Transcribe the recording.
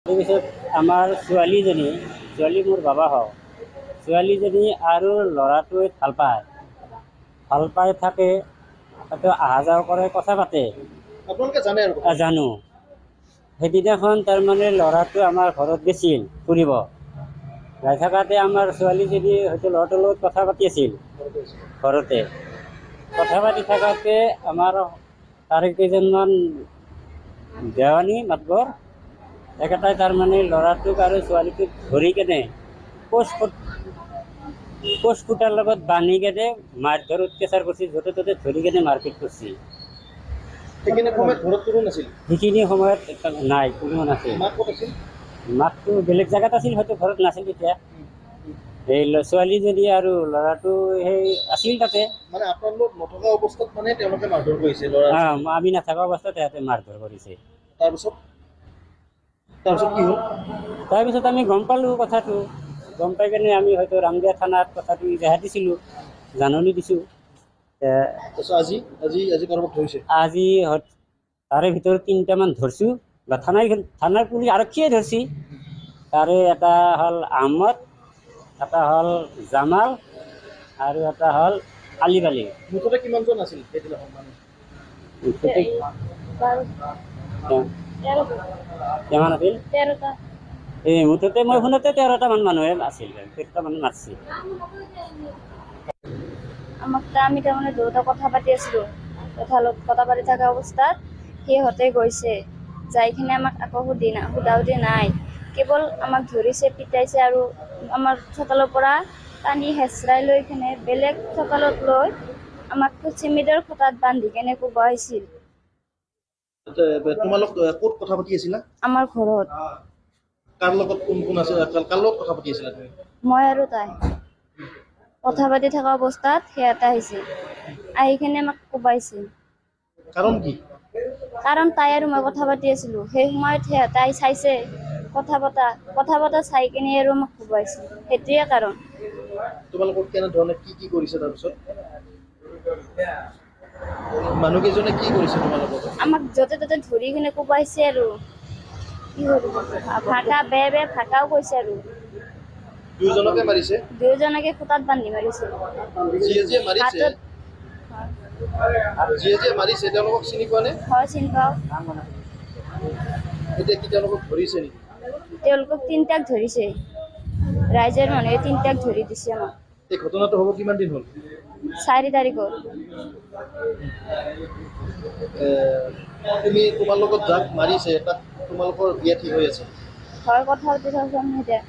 তাৰপিছত আমাৰ ছোৱালী মোৰ বাবা হওক, ছোৱালীজনী আৰু ল'ৰাটোৱে ভাল পাই থাকে, তাতে অহা যোৱা কৰে, কথা পাতে। আপোনালোকে জানে আৰু জানো। সেইদিনাখন তাৰমানে ল'ৰাটো আমাৰ ঘৰত গৈছিল ফুৰিব, যাই থকাতে আমাৰ ছোৱালীজনী হয়তো ল'ৰাটোৰ লগত কথা পাতি আছিল ঘৰতে। কথা পাতি থকাতে আমাৰ তাৰে কেইজনমান দেৱানী মাতবৰ একেটাই তাৰমানে ল'ৰাটোক আৰু ছোৱালীটোক ধৰি কেনে কোচ ফুটাৰ লগত বান্ধি কেনে মাৰধৰ অত্যাচাৰ কৰিছে, য'তে ত'তে ধৰি কেনে মাৰপিট কৰিছে। সেইখিনি সময়ত ঘৰত কোনো নাছিল? সেইখিনি সময়ত নাই, কোনো নাছিল। মাক ক'ত আছিল? মাকটো বেলেগ জেগাত আছিল, হয়তো ঘৰত নাছিল তেতিয়া। এই ছোৱালীজনী আৰু ল'ৰাটো সেই আছিল তাতে। মানে আপোনালোক নথকা অৱস্থাত মানে তেওঁলোকে মাৰধৰ কৰিছে ল'ৰা? আমি নাথকা অৱস্থাত সিহঁতে মাৰধৰ কৰিছে। তাৰপিছত কি হ'ল? তাৰপিছত আমি গম পালোঁ কথাটো। গম পাই কেনে আমি হয়তো ৰামদিয়া থানাত কথাটো ইজাহাৰ দিছিলোঁ, জাননী দিছোঁ। আজি কাৰোবাক ধৰিছে? আজি তাৰে ভিতৰত 3টামান ধৰছোঁ, বা থানাৰ পুলিচ আৰক্ষীয়ে ধৰছি। তাৰে এটা হ'ল আহমদ, এটা হ'ল জামাল আৰু এটা হ'ল আলিবালি। মুঠতে কিমানজন আছিল সেইদিনাখন মানুহ? কিমান আছিল? 13টা। মুঠতে মই শুনোতে 13টামান মানুহে আছিল, 13টামান মাৰছি। আমি তাৰমানে দুটা কথা পাতি আছিলোঁ, কথা পাতি থকা অৱস্থাত সিহঁতে গৈছে, যাই কিনে আমাক আকৌ সোধাওতে নাই, কেৱল আমাক ধৰিছে, পিটাইছে আৰু আমাৰ চোতালৰ পৰা টানি হেঁচৰাই লৈ কিনে বেলেগ চোতালত লৈ আমাক চিমেণ্টৰ খুঁটাত বান্ধি কেনে কোবাইছিল। তোমালোক ক'ত কথা পাতি আছিলা? আমাৰ ঘৰত। কাৰ লগত কোন আছিল? কাৰ লগত কথা পাতি আছিলা তুমি? মই আৰু তাই কথা পাতি থকা অৱস্থাত সিহঁতে আহিছিল, আহি কিনে আমাক কোবাইছিল। কাৰণ কি? কাৰণ তাই আৰু মই কথা পাতি আছিলোঁ, সেই সময়ত সিহঁতে আহি চাইছে, কথা পতা চাই কিনে আৰু আমাক কোবাইছিল, সেইটোৱে কাৰণ। তোমালোকক কেনেধৰণে কি কৰিছে? তাৰপিছত মানুহকেইজনে কি কৰিছে তোমালোকক? আমাক য'তে ত'তে ধৰি কিনে কোবাইছে আৰু কি কৰিব, ভাষাও কৈছে আৰু। দুয়োজনকে মাৰিছে? দুয়োজনকে খুঁটাত বান্ধি মাৰিছে। যিয়ে মাৰিছে তেওঁলোকক চিনি পোৱা নে? হয়, চিনি পাওঁ। এতিয়া কি তেওঁলোকক ধৰিছে নেকি? তেওঁলোকক 3টাক ধৰিছে, ৰাইজৰ মানুহে 3টাক ধৰি দিছে আমাক। এই ঘটনাটো হ'ব কিমান দিন হ'ল? 4 তাৰিখত। তোমাৰ লগত যাক মাৰিছে তাক তোমালোকৰ বিয়া ঠিক হৈ আছে? হয়, কথা পাতি থাকোঁ এতিয়া।